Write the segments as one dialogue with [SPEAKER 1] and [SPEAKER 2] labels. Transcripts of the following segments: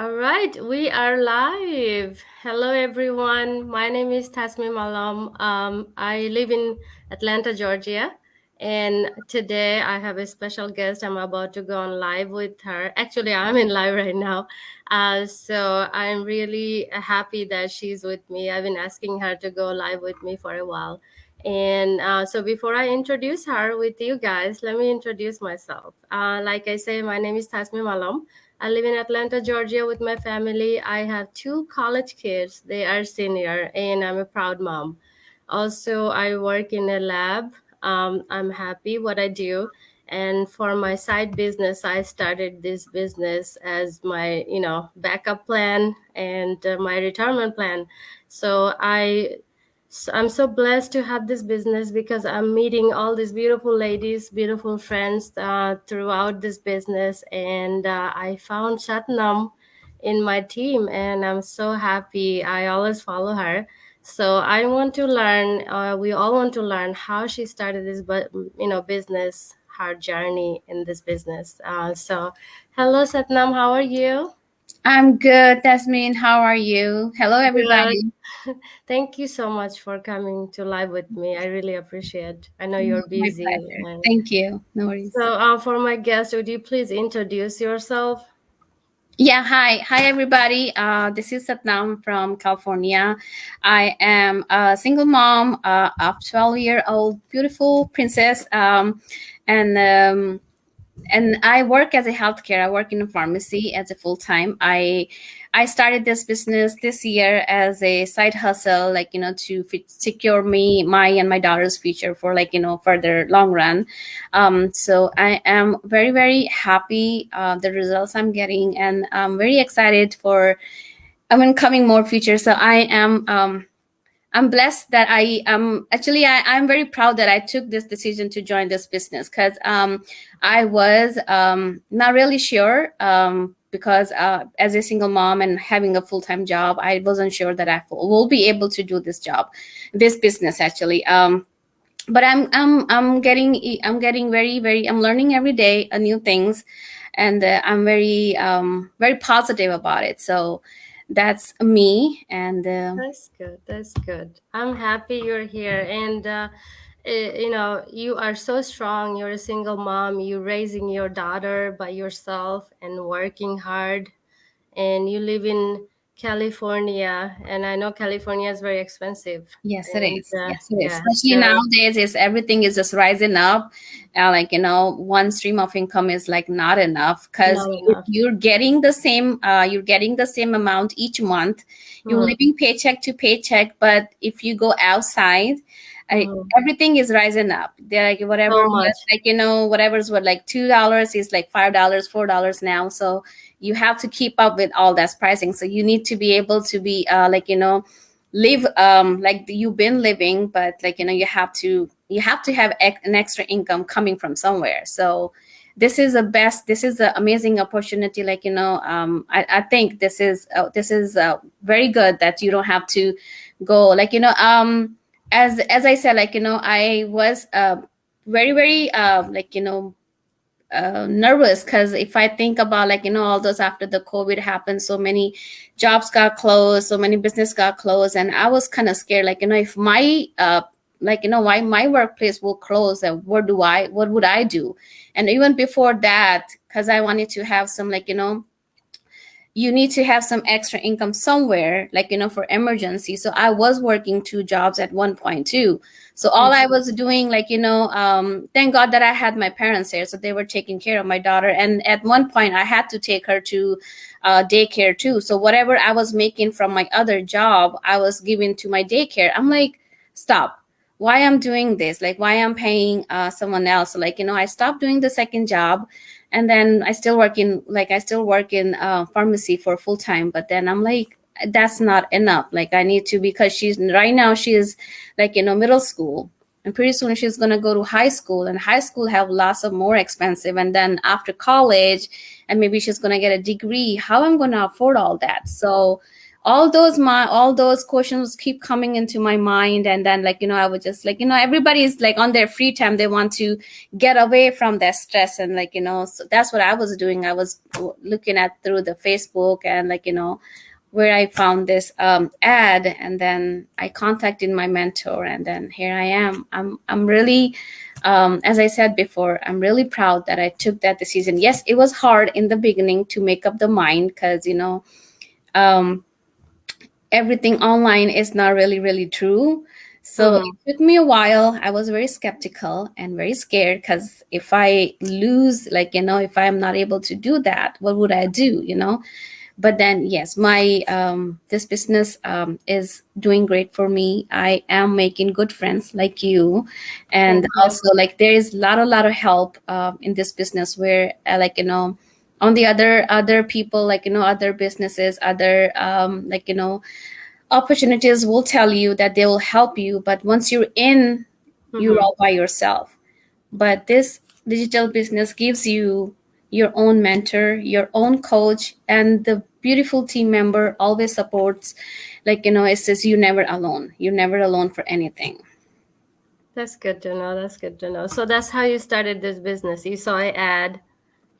[SPEAKER 1] All right, we are live. Hello, everyone. My name is Tasmi Malam. I live in Atlanta, Georgia, and today I have a special guest. I'm about to go on live with her. Actually, I'm in live right now, so I'm really happy that she's with me. I've been asking her to go live with me for a while, and so before I introduce her with you guys, let me introduce myself. Like I say, my name is Tasmi Malam. I live in Atlanta, Georgia with my family. I have two college kids. They are senior, and I'm a proud mom. Also, I work in a lab. I'm happy what I do. And for my side business, I started this business as my, backup plan and my retirement plan. I'm so blessed to have this business because I'm meeting all these beautiful ladies, beautiful friends throughout this business. And I found Satnam in my team, and I'm so happy. I always follow her. So I want to learn, we all want to learn how she started this, business, her journey in this business. Hello, Satnam, how are you?
[SPEAKER 2] I'm good, Tasmin. How are you? Hello,
[SPEAKER 1] Good.
[SPEAKER 2] everybody.
[SPEAKER 1] Thank you so much for coming to live with me. I really appreciate. I know you're
[SPEAKER 2] My
[SPEAKER 1] busy.
[SPEAKER 2] pleasure. Thank you. No worries.
[SPEAKER 1] For my guest, would you please introduce yourself?
[SPEAKER 2] Yeah, hi, everybody. This is Satnam from California. I am a single mom of 12-year-old beautiful princess, and I work as a healthcare. I work in a pharmacy as a full time. I started this business this year as a side hustle, to secure my and my daughter's future for further long run. So I am very very happy the results I'm getting, and I'm very excited for coming more future. So I'm blessed that I'm very proud that I took this decision to join this business because I was not really sure because as a single mom and having a full-time job, I wasn't sure that will be able to do this business actually. But I'm getting very I'm learning every day new things, and I'm very positive about it. So that's me, and
[SPEAKER 1] That's good. That's good. I'm happy you're here. And, you are so strong. You're a single mom. You're raising your daughter by yourself and working hard. And you live in California. And I know California is very expensive.
[SPEAKER 2] yes, it
[SPEAKER 1] And
[SPEAKER 2] is. Yes, it is.
[SPEAKER 1] yeah,
[SPEAKER 2] Especially
[SPEAKER 1] so
[SPEAKER 2] nowadays, is everything is just rising up. One stream of income is like not enough because
[SPEAKER 1] not enough.
[SPEAKER 2] you're getting the same amount each month. You're
[SPEAKER 1] Hmm.
[SPEAKER 2] living paycheck to paycheck, but if you go outside,
[SPEAKER 1] Hmm.
[SPEAKER 2] everything is rising up. They're like whatever
[SPEAKER 1] So
[SPEAKER 2] was
[SPEAKER 1] much.
[SPEAKER 2] whatever's what like $2 is like $5, $4 now. So you have to keep up with all that pricing. So you need to be able to be live like you've been living, but you have to have an extra income coming from somewhere. So this is an amazing opportunity. I think this is very good that you don't have to go as I said, I was very nervous because if I think about all those after the COVID happened, so many jobs got closed, so many business got closed, and I was kind of scared, if my why my workplace will close, and what would I do? And even before that, because I wanted to have some you need to have some extra income somewhere, for emergency. So I was working two jobs at one point too. So all I was doing, thank God that I had my parents here, so they were taking care of my daughter. And at one point I had to take her to daycare too. So whatever I was making from my other job, I was giving to my daycare. I'm like, stop. Why I'm doing this? Like, why I'm paying someone else? So, I stopped doing the second job, and then I still work in pharmacy for full time. But then I'm like, that's not enough. Like, I need to, because she's right now she's middle school, and pretty soon she's going to go to high school, and high school have lots of more expensive, and then after college, and maybe she's going to get a degree. How I'm going to afford all that? So all those questions keep coming into my mind. And then, like, I would just, like, everybody's like on their free time, they want to get away from their stress. And, like, so that's what I was doing. I was looking at through the Facebook, and, like, where I found this ad, and then I contacted my mentor, and then here I am. I'm really, as I said before, I'm really proud that I took that decision. Yes, it was hard in the beginning to make up the mind, because um, everything online is not really true. So
[SPEAKER 1] Mm-hmm.
[SPEAKER 2] it took me a while. I was very skeptical and very scared, because if I lose, like, if I am not able to do that, what would I do? But then, yes, my this business is doing great for me. I am making good friends like you. And
[SPEAKER 1] Thank you.
[SPEAKER 2] also, like, there is a lot of help in this business, where like, on the other people, like, other businesses, other like, opportunities will tell you that they will help you, but once you're in, you're
[SPEAKER 1] Mm-hmm.
[SPEAKER 2] all by yourself. But this digital business gives you your own mentor, your own coach, and the beautiful team member always supports. Like, it says you're never alone. You're never alone for anything.
[SPEAKER 1] That's good to know. That's good to know. So that's how you started this business. You saw an ad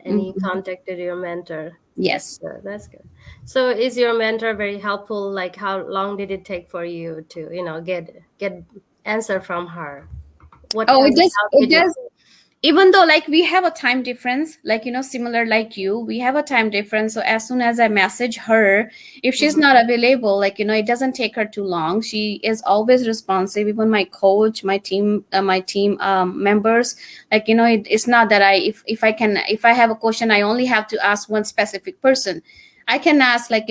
[SPEAKER 1] and you
[SPEAKER 2] Mhm.
[SPEAKER 1] contacted your mentor. That's
[SPEAKER 2] Yes.
[SPEAKER 1] good. That's good. So is your mentor very helpful? Like how long did it take for you to, get answer from her? What
[SPEAKER 2] Oh,
[SPEAKER 1] kind of help
[SPEAKER 2] it
[SPEAKER 1] did you
[SPEAKER 2] does. Even though, like, we have a time difference, like, similar like you, we have a time difference. So as soon as I message her, if she's
[SPEAKER 1] get?
[SPEAKER 2] not available, like, it doesn't take her too long. She is always responsive. Even my coach, my team members, like, it's not that if I can, if I have a question, I only have to ask one specific person. I can ask, like,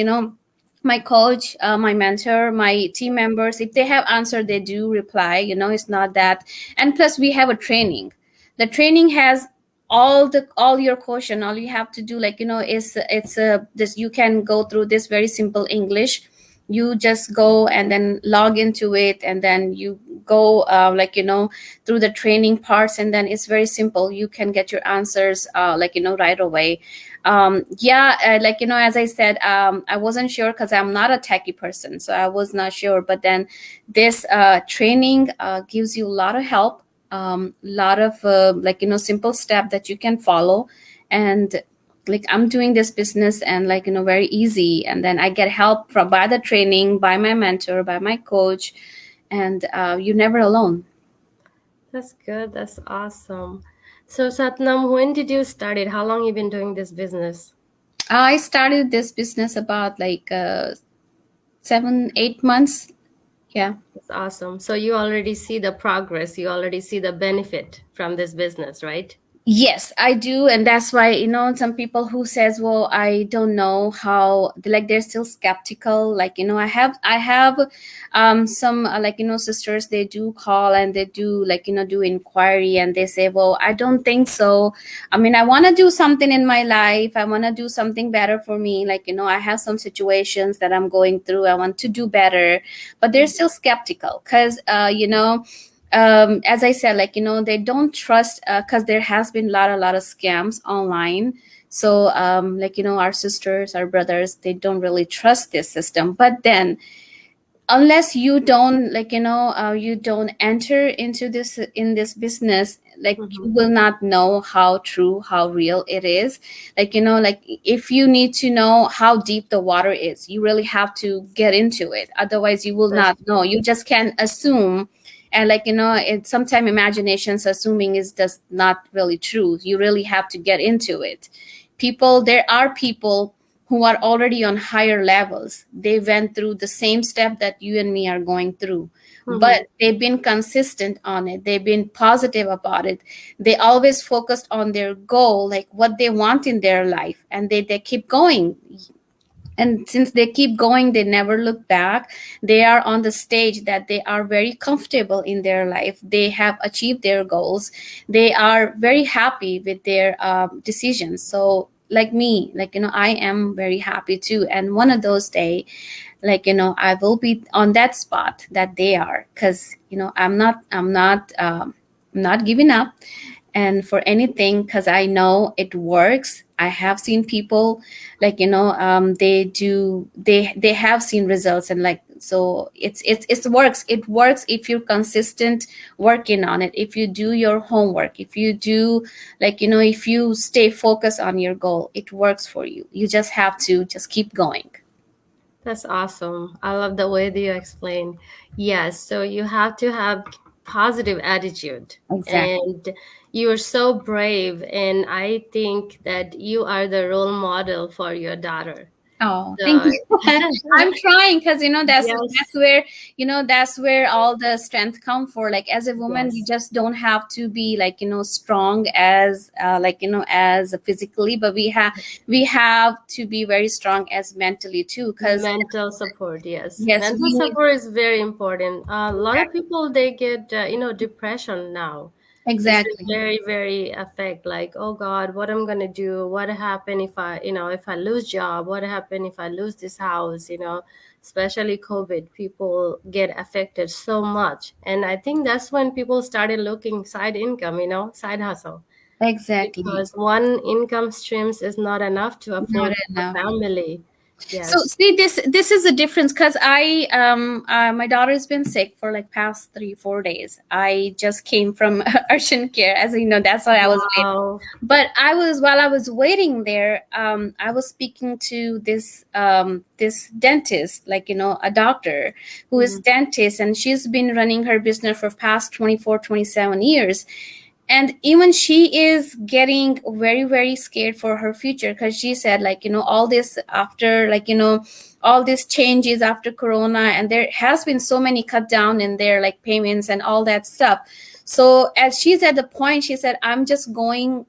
[SPEAKER 2] my coach, my mentor, my team members. If they have answer, they do reply. It's not that. And plus, we have a training. The training has all your question. All you have to do, like, is it's this, you can go through this very simple English. You just go and then log into it, and then you go, like, through the training parts, and then it's very simple. You can get your answers, like, right away. Yeah, like, as I said, I wasn't sure, because I'm not a techie person, so I was not sure. But then this training gives you a lot of help, lot of like, simple step that you can follow. And, like, I'm doing this business, and, like, very easy. And then I get help from by the training, by my mentor, by my coach. And you're never alone.
[SPEAKER 1] That's good. That's awesome. So Satnam, when did you start it? How long you been doing this business?
[SPEAKER 2] I started this business about, like, 7 8 months. Yeah.
[SPEAKER 1] That's awesome. So you already see the progress. You already see the benefit from this business, right?
[SPEAKER 2] Yes, I do. And that's why, some people who says, well, I don't know how, like, they're still skeptical. Like, I have some, like, sisters, they do call, and they do, like, do inquiry, and they say, well, I don't think so. I mean, I want to do something in my life. I want to do something better for me. Like, I have some situations that I'm going through. I want to do better, but they're still skeptical, because, as I said, like, they don't trust, because there has been a lot of scams online. So, like, our sisters, our brothers, they don't really trust this system. But then, unless you don't, like, you don't enter into this, in this business, like, you
[SPEAKER 1] Mm-hmm.
[SPEAKER 2] will not know how true, how real it is. Like, like, if you need to know how deep the water is, you really have to get into it. Otherwise, you will
[SPEAKER 1] That's
[SPEAKER 2] not know. You just can assume. And, like, it's sometimes imaginations, assuming is just not really true. You really have to get into it. There are people who are already on higher levels. They went through the same step that you and me are going through,
[SPEAKER 1] mm-hmm.
[SPEAKER 2] but they've been consistent on it. They've been positive about it. They always focused on their goal, like what they want in their life, and they keep going. And since they keep going, they never look back. They are on the stage that they are very comfortable in their life. They have achieved their goals. They are very happy with their decisions. So, like me, like, I am very happy too. And one of those days, like, I will be on that spot that they are, because, I'm not giving up and for anything, because I know it works. I have seen people, they have seen results, and like, so it works. It works if you're consistent working on it, if you do your homework, if you do, if you stay focused on your goal, it works for you. You just have to just keep going.
[SPEAKER 1] That's awesome. I love the way that you explain. Yes, so you have to have positive attitude,
[SPEAKER 2] Exactly.
[SPEAKER 1] and you're so brave, and I think that you are the role model for your daughter.
[SPEAKER 2] Oh, thank
[SPEAKER 1] So
[SPEAKER 2] you. I'm trying, because that's
[SPEAKER 1] yes,
[SPEAKER 2] where, that's where all the strength come for. Like, as a woman, you
[SPEAKER 1] yes,
[SPEAKER 2] just don't have to be, strong as, as physically, but we have to be very strong as mentally too. Because
[SPEAKER 1] mental support. Yes,
[SPEAKER 2] yes,
[SPEAKER 1] mental
[SPEAKER 2] we need.
[SPEAKER 1] support is very important. A lot of people they get depression now. This is
[SPEAKER 2] Exactly.
[SPEAKER 1] very, very affect like, oh God, what I'm gonna do? What happen if I lose job? What happen if I lose this house? Especially COVID, people get affected so much. And I think that's when people started looking side income, side hustle.
[SPEAKER 2] Exactly.
[SPEAKER 1] Because one income streams is not enough to
[SPEAKER 2] Not
[SPEAKER 1] afford a
[SPEAKER 2] enough.
[SPEAKER 1] family.
[SPEAKER 2] So
[SPEAKER 1] Yes.
[SPEAKER 2] see, this is a difference, because my daughter's been sick for like past 3 4 days. I just came from urgent care, as you know, that's why I was late.
[SPEAKER 1] Wow.
[SPEAKER 2] But while I was waiting there, I was speaking to this dentist, a doctor who is
[SPEAKER 1] Mhm.
[SPEAKER 2] dentist, and she's been running her business for past 24 27 years. And even she is getting very very scared for her future, because she said, all this after, all these changes after corona, and there has been so many cut down in their like payments and all that stuff. So as she's at the point, she said, I'm just going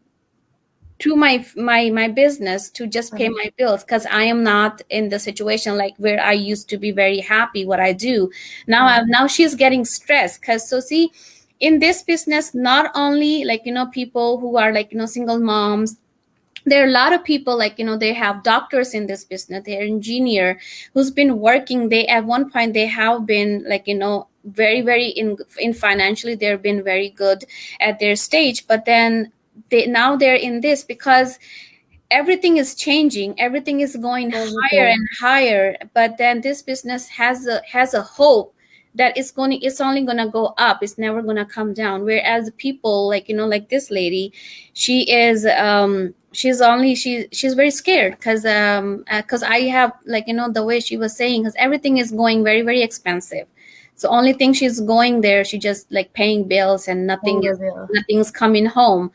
[SPEAKER 2] to my business to just pay
[SPEAKER 1] Uh-huh.
[SPEAKER 2] my bills, because I am not in the situation like where I used to be very happy what I do. Now she's getting stressed, because, so see, in this business, not only people who are single moms, there are a lot of people, they have doctors in this business, they're engineer who's been working. They, at one point, they have been very very in financially, they've been very good at their stage, but then they're in this because everything is changing, everything is going higher
[SPEAKER 1] Everything.
[SPEAKER 2] and higher. But then this business has a hope that it's only going to go up, it's never going to come down. Whereas the people, like this lady, she's very scared, because I have, the way she was saying, because everything is going very very expensive. So only thing she's going there, she just like paying bills, and
[SPEAKER 1] Paying the bill.
[SPEAKER 2] nothing's coming home.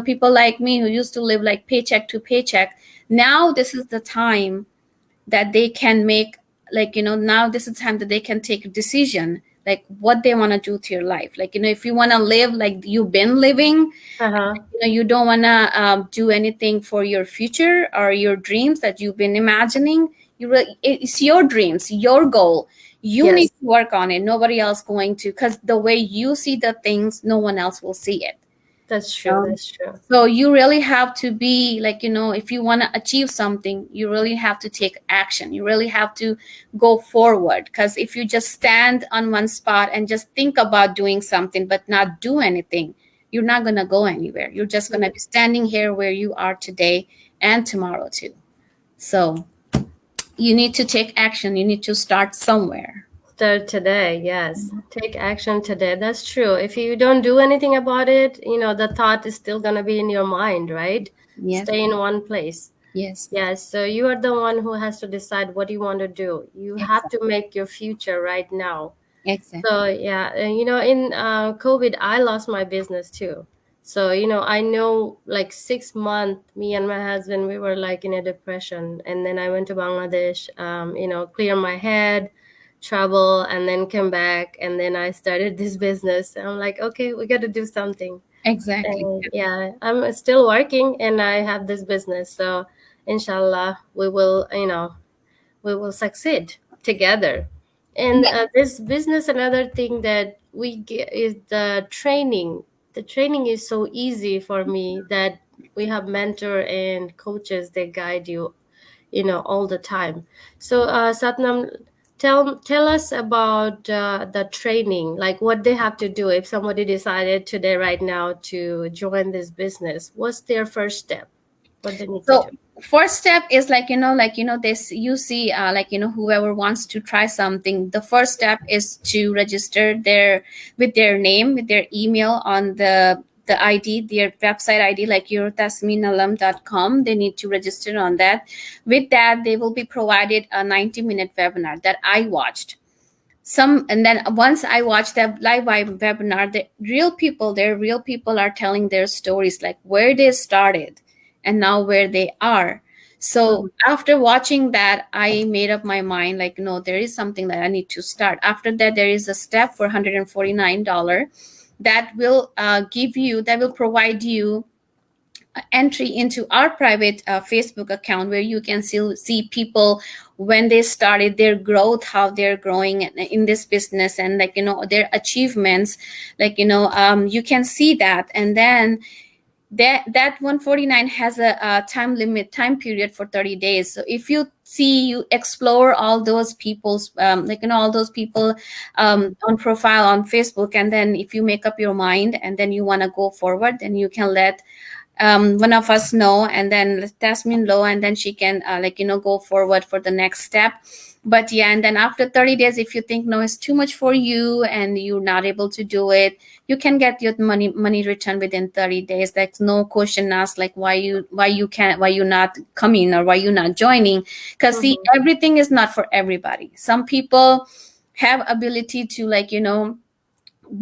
[SPEAKER 2] People like me who used to live like paycheck to paycheck, now this is the time that they can make, now this is the time that they can take a decision, like what they want to do to your life. If you want to live like you've been living,
[SPEAKER 1] Uh-huh.
[SPEAKER 2] you don't want to do anything for your future or your dreams that you've been imagining. It's your dreams, your goal. You need
[SPEAKER 1] Yes,
[SPEAKER 2] to work on it, nobody else going to, because the way you see the things, no one else will see it.
[SPEAKER 1] that's true. That's true.
[SPEAKER 2] So you really have to be if you want to achieve something, you really have to take action. You really have to go forward, because if you just stand on one spot and just think about doing something but not do anything, you're not going to go anywhere. You're just going to be standing here where you are today and tomorrow too. So you need to take action. You need to start somewhere.
[SPEAKER 1] Start today. Yes. Take action today. That's true. If you don't do anything about it, the thought is still going to be in your mind, right?
[SPEAKER 2] Yes.
[SPEAKER 1] Stay in one place.
[SPEAKER 2] Yes.
[SPEAKER 1] Yes. So you are the one who has to decide what you want to do. You have to
[SPEAKER 2] Exactly.
[SPEAKER 1] make your future right now. So
[SPEAKER 2] Exactly.
[SPEAKER 1] yeah, in COVID, I lost my business too. So I know like 6 months, me and my husband, we were like in a depression, and then I went to Bangladesh, clear my head, travel, and then come back, and then I started this business. And I'm like, okay, we got to do something.
[SPEAKER 2] Exactly.
[SPEAKER 1] And yeah, I'm still working, and I have this business. So inshallah, we will succeed together. And
[SPEAKER 2] Yeah.
[SPEAKER 1] this business, another thing that we get is the training. The training is so easy for me that we have mentor and coaches that guide you, all the time. So Satnam, tell us about the training, like what they have to do if somebody decided today right now to join this business. What's their first step? what they need to
[SPEAKER 2] So
[SPEAKER 1] do.
[SPEAKER 2] first step is this, you see, whoever wants to try something, the first step is to register with their name, with their email on the ID, their website ID, like your tasminalam.com. They need to register on that. With that, they will be provided a 90-minute webinar that I watched. And then once I watched that live webinar, their real people are telling their stories, like where they started and now where they are. So
[SPEAKER 1] Mhm.
[SPEAKER 2] after watching that, I made up my mind, like, no, there is something that I need to start. After that, there is a step for $149 that will that will provide you entry into our private Facebook account, where you can still see people when they started, their growth, how they're growing in this business, and their achievements. You can see that. And then that 149 has a time period for 30 days. So if you explore all those people's all those people on profile on Facebook, and then if you make up your mind and then you want to go forward, then you can let one of us know, and then Tasmin know, and then she can go forward for the next step. But yeah, and then after 30 days, if you think no, it's too much for you and you're not able to do it, you can get your money returned within 30 days. There's no question asked, like why you're not coming, or why you're not joining. Because see,
[SPEAKER 1] Mhm.
[SPEAKER 2] everything is not for everybody. Some people have ability to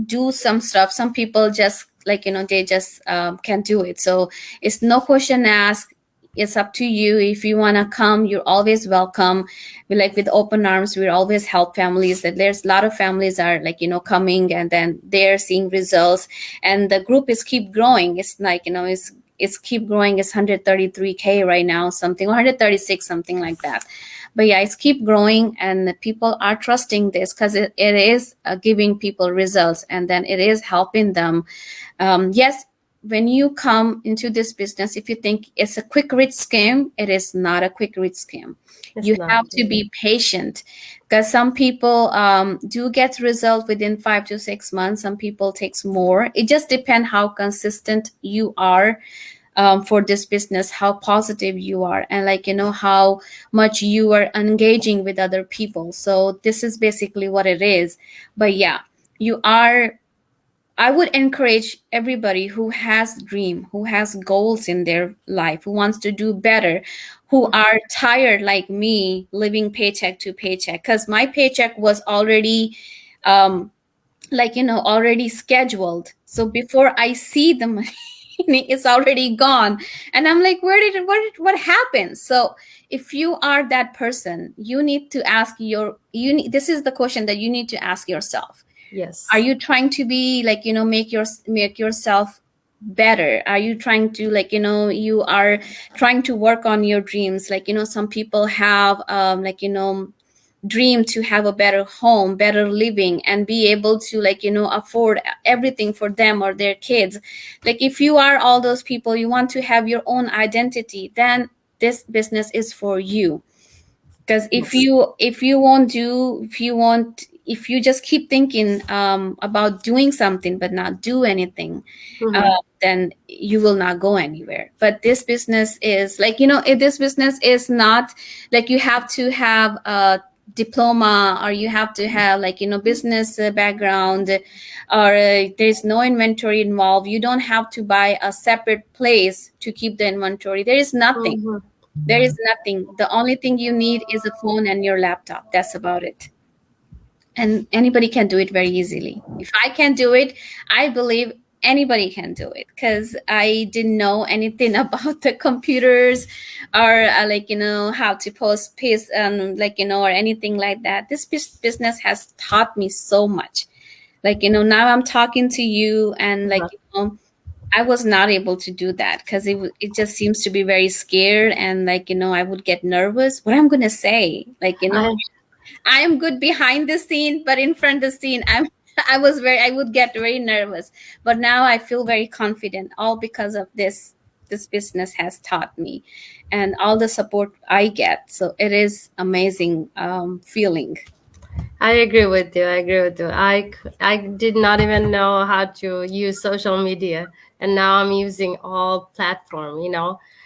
[SPEAKER 2] do some stuff. Some people just they just can't do it. So it's no question asked. It's up to you. If you want to come, you're always welcome. We with open arms, we always help families. That there's a lot of families are coming, and then they're seeing results, and the group is keep growing. It's it's keep growing. It's 133K right now, something 136, something like that. But yeah, it's keep growing, and the people are trusting this because it is giving people results, and then it is helping them. Yes, when you come into this business, if you think it's a quick rich scam, it is not a quick rich scam.
[SPEAKER 1] It's
[SPEAKER 2] You
[SPEAKER 1] not.
[SPEAKER 2] have to be patient, because some people do get results within 5 to 6 months. Some people takes more. It just depends how consistent you are for this business, how positive you are, and how much you are engaging with other people. So this is basically what it is. But yeah, you are I would encourage everybody who has dream, who has goals in their life, who wants to do better, who
[SPEAKER 1] Mhm.
[SPEAKER 2] are tired like me living paycheck to paycheck, because my paycheck was already um, already scheduled. So before I see the money, it's already gone, and I'm like, what happened? So if you are that person, you need to ask this is the question that you need to ask yourself. Are
[SPEAKER 1] Yes.
[SPEAKER 2] you trying to be make yourself better? Are you trying to you are trying to work on your dreams? Some people have dream to have a better home, better living, and be able to afford everything for them or their kids. If you are all those people, you want to have your own identity, then this business is for you. Because
[SPEAKER 1] Yes.
[SPEAKER 2] if you just keep thinking about doing something but not do anything,
[SPEAKER 1] Hmm.
[SPEAKER 2] then you will not go anywhere. But this business is if this business is not like you have to have a diploma, or you have to have business background, or there's no inventory involved. You don't have to buy a separate place to keep the inventory. There is nothing.
[SPEAKER 1] Hmm.
[SPEAKER 2] There is nothing. The only thing you need is a phone and your laptop. That's about it. And anybody can do it very easily. If I can do it, I believe anybody can do it, because I didn't know anything about the computers, or how to post piece, or anything like that. This business has taught me so much. Now I'm talking to you, and
[SPEAKER 1] Uh-huh.
[SPEAKER 2] I was not able to do that because it just seems to be very scared, and I would get nervous. What I'm gonna say,
[SPEAKER 1] I
[SPEAKER 2] I am good behind the scene, but in front of the scene, I would get very nervous. But now I feel very confident, all because of this. This business has taught me, and all the support I get. So it is amazing feeling.
[SPEAKER 1] I agree with you. I agree with you. I did not even know how to use social media, and now I'm using all platform.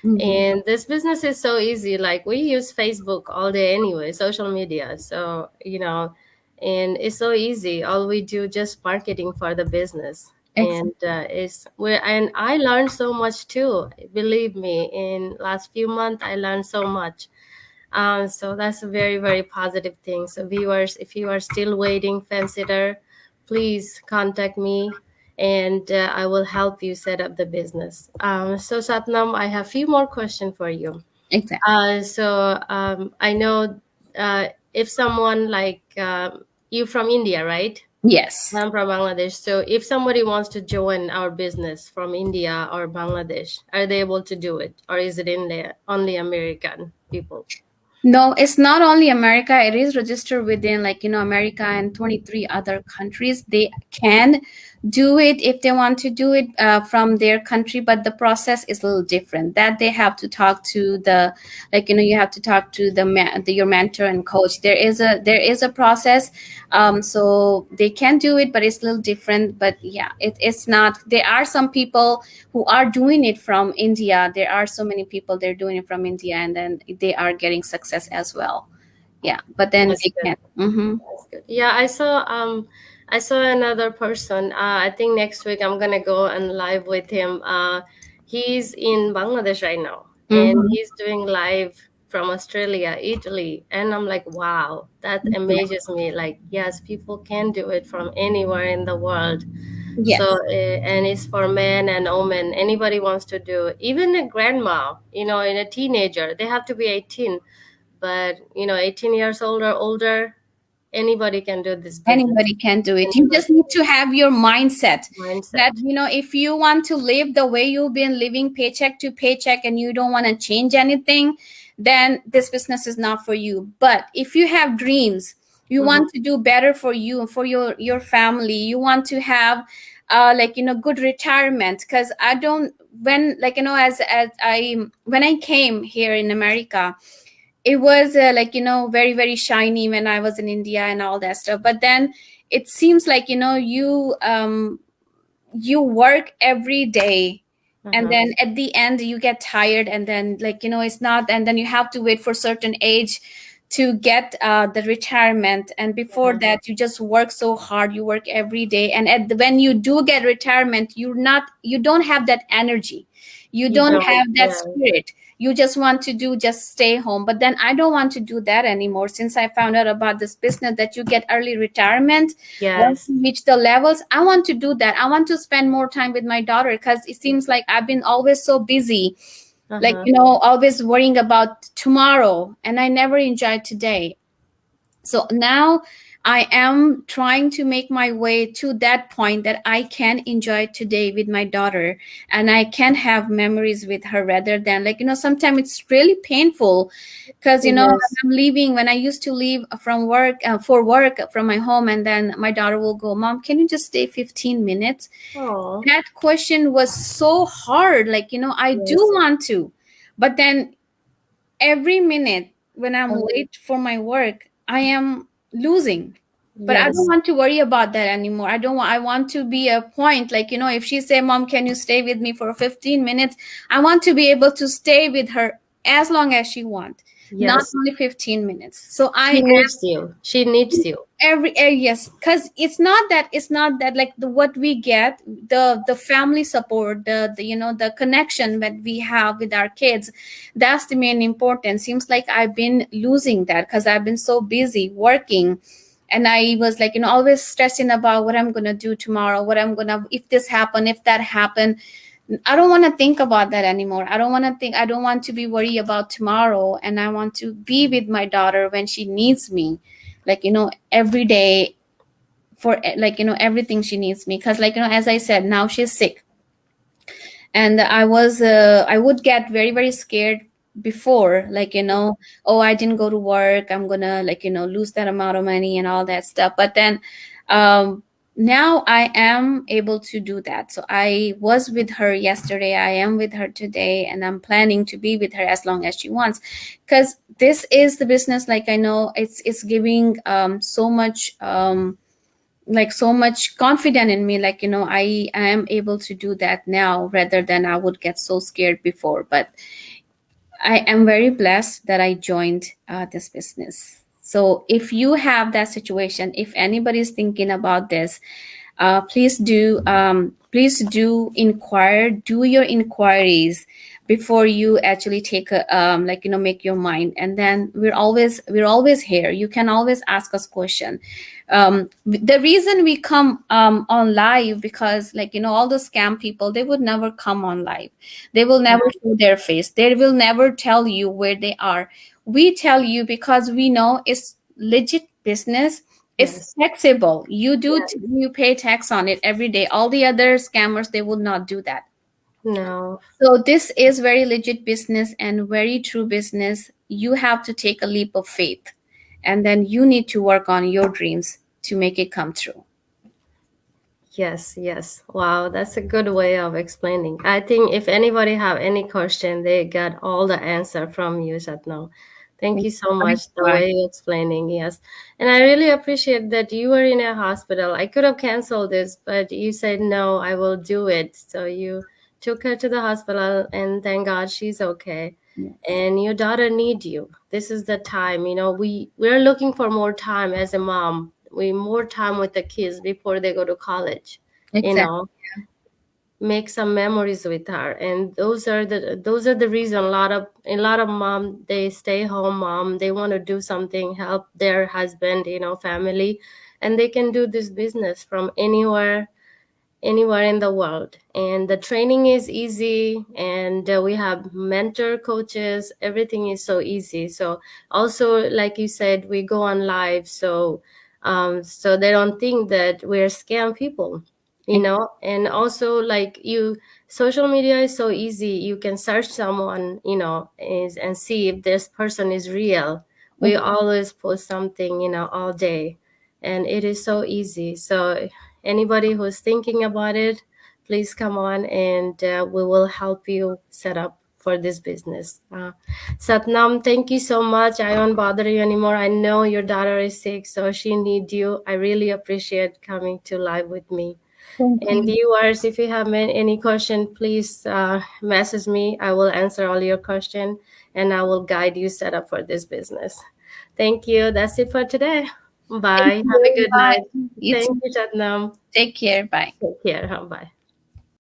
[SPEAKER 2] Mm-hmm.
[SPEAKER 1] And this business is so easy. Like we use Facebook all day anyway, social media. So, and it's so easy. All we do just marketing for the business. And
[SPEAKER 2] Exactly.
[SPEAKER 1] it's where, and I learned so much too. Believe me, in last few months, I learned so much. So that's a very, very positive thing. So viewers, if you are still waiting, Fancitter, please contact me and I will help you set up the business. So Satnam, I have a few more questions for you.
[SPEAKER 2] Exactly.
[SPEAKER 1] I know if someone like you from India, right?
[SPEAKER 2] Yes.
[SPEAKER 1] I'm from Bangladesh. So if somebody wants to join our business from India or Bangladesh, are they able to do it? Or is it in there only American people?
[SPEAKER 2] No, it's not only America. It is registered within, like, America and 23 other countries. They can do it if they want to do it from their country, but the process is a little different. That they have to talk to the, like, you have to talk to your mentor and coach. There is a process. So they can do it, but it's a little different. But yeah, it's not. There are some people who are doing it from India. There are so many people they're doing it from India, and then they are getting success as well. Yeah, but then
[SPEAKER 1] That's
[SPEAKER 2] they
[SPEAKER 1] good.
[SPEAKER 2] can. Mm-hmm.
[SPEAKER 1] That's good. Yeah, I saw another person. I think next week I'm gonna go and live with him. He's in Bangladesh right now, and
[SPEAKER 2] Mm-hmm.
[SPEAKER 1] he's doing live from Australia, Italy, and I'm like, wow, that amazes me. Like, yes, people can do it from anywhere in the world. So,
[SPEAKER 2] Yes.
[SPEAKER 1] and it's for men and women. Anybody wants to do it. Even a grandma, in a teenager, they have to be 18. But 18 years old or older, anybody can do this business.
[SPEAKER 2] Anybody can do it. You
[SPEAKER 1] Anybody
[SPEAKER 2] just need to have your mindset that,
[SPEAKER 1] mindset.
[SPEAKER 2] if you want to live the way you've been living, paycheck to paycheck, and you don't want to change anything, then this business is not for you. But if you have dreams, you
[SPEAKER 1] Mm-hmm.
[SPEAKER 2] want to do better for you and for your family, you want to have good retirement. Because I don't when like as I when I came here in America, it was very very shiny when I was in India and all that stuff. But then it seems like, you work every day, and
[SPEAKER 1] Uh-huh.
[SPEAKER 2] then at the end you get tired, and then it's not, and then you have to wait for certain age to get the retirement. And before
[SPEAKER 1] Uh-huh.
[SPEAKER 2] that, you just work so hard, you work every day, and when you do get retirement, you don't have that energy, you
[SPEAKER 1] You
[SPEAKER 2] don't
[SPEAKER 1] don't.
[SPEAKER 2] have that
[SPEAKER 1] Yeah.
[SPEAKER 2] spirit. You just want to just stay home. But then I don't want to do that anymore, since I found out about this business that you get early retirement once
[SPEAKER 1] Yes.
[SPEAKER 2] you reach the levels. I want to do that. I want to spend more time with my daughter, because it seems like I've been always so busy,
[SPEAKER 1] Uh-huh.
[SPEAKER 2] always worrying about tomorrow, and I never enjoyed today. So now I am trying to make my way to that point that I can enjoy today with my daughter, and I can have memories with her, rather than, sometimes it's really painful, because
[SPEAKER 1] Yes.
[SPEAKER 2] I'm leaving, when I used to leave from work, for work from my home, and then my daughter will go, "Mom, can you just stay 15 minutes?"
[SPEAKER 1] Oh.
[SPEAKER 2] That question was so hard. I do
[SPEAKER 1] Yes.
[SPEAKER 2] want to, but then every minute when I'm
[SPEAKER 1] Uh-huh.
[SPEAKER 2] late for my work, I am losing. But I don't
[SPEAKER 1] Yes.
[SPEAKER 2] want to worry about that anymore. I want to be a point, if she say, "Mom, can you stay with me for 15 minutes?" I want to be able to stay with her as long as she want, not
[SPEAKER 1] Yes.
[SPEAKER 2] only 15 minutes. So
[SPEAKER 1] She needs you. She needs you.
[SPEAKER 2] yes, because it's not that like the what we get, the family support, the the connection that we have with our kids, that's the main important. Seems like I've been losing that, because I've been so busy working, and I was always stressing about what I'm gonna do tomorrow, what I'm gonna, if this happen, if that happen. I don't want to think about that anymore. I don't want to be worried about tomorrow, and I want to be with my daughter when she needs me, every day, for everything she needs me. Because as I said, now she's sick, and I would get very very scared before, oh, I didn't go to work, I'm gonna lose that amount of money and all that stuff. But then um now I am able to do that. So I was with her yesterday, I am with her today, and I'm planning to be with her as long as she wants, because this is the business. I know it's giving so much so much confident in me, I am able to do that now, rather than I would get so scared before. But I am very blessed that I joined this business. So if you have that situation, if anybody is thinking about this, please do inquire, do your inquiries before you actually take a make your mind. And then we're always here. You can always ask us question. The reason we come on live, because all the scam people, they would never come on live. They will never show their face. They will never tell you where they are. We tell you because we know it's legit business. It's
[SPEAKER 1] Yes.
[SPEAKER 2] taxable.
[SPEAKER 1] Yeah.
[SPEAKER 2] You pay tax on it every day. All the other scammers, they will not do that.
[SPEAKER 1] No.
[SPEAKER 2] So this is very legit business and very true business. You have to take a leap of faith, and then you need to work on your dreams to make it come true.
[SPEAKER 1] Yes, yes. Wow, that's a good way of explaining. I think if anybody have any question, they got all the answer from you, Satnam. Thank you so much the
[SPEAKER 2] Right.
[SPEAKER 1] way you're explaining. Yes. And I really appreciate that you were in a hospital. I could have canceled this, but you said no, I will do it. So you took her to the hospital and thank God she's okay.
[SPEAKER 2] Yes.
[SPEAKER 1] And your daughter need you. This is the time, we're looking for more time as a mom. We more time with the kids before they go to college, you
[SPEAKER 2] Exactly.
[SPEAKER 1] know, make some memories with her. And those are the reason a lot of mom, they stay home mom, they want to do something, help their husband, family, and they can do this business from anywhere in the world. And the training is easy, and we have mentor coaches, everything is so easy. So also, like you said, we go on live, so they don't think that we're scam people, and also, like, social media is so easy. You can search someone, and see if this person is real. We
[SPEAKER 2] Ex-
[SPEAKER 1] always post something, all day, and it is so easy. So anybody who's thinking about it, please come on, and we will help you set up for this business. Satnam, thank you so much. I won't bother you anymore. I know your daughter is sick, so she needs you. I really appreciate coming to live with me.
[SPEAKER 2] Thank
[SPEAKER 1] And
[SPEAKER 2] you.
[SPEAKER 1] viewers, if you have any question, please message me. I will answer all your question, and I will guide you set up for this business. Thank you. That's it for today.
[SPEAKER 2] Thank
[SPEAKER 1] Bye. Have a
[SPEAKER 2] you.
[SPEAKER 1] good night.
[SPEAKER 2] Bye. You
[SPEAKER 1] Thank
[SPEAKER 2] too.
[SPEAKER 1] you, Jatnam.
[SPEAKER 2] Take care. Bye.
[SPEAKER 1] Take care. Bye.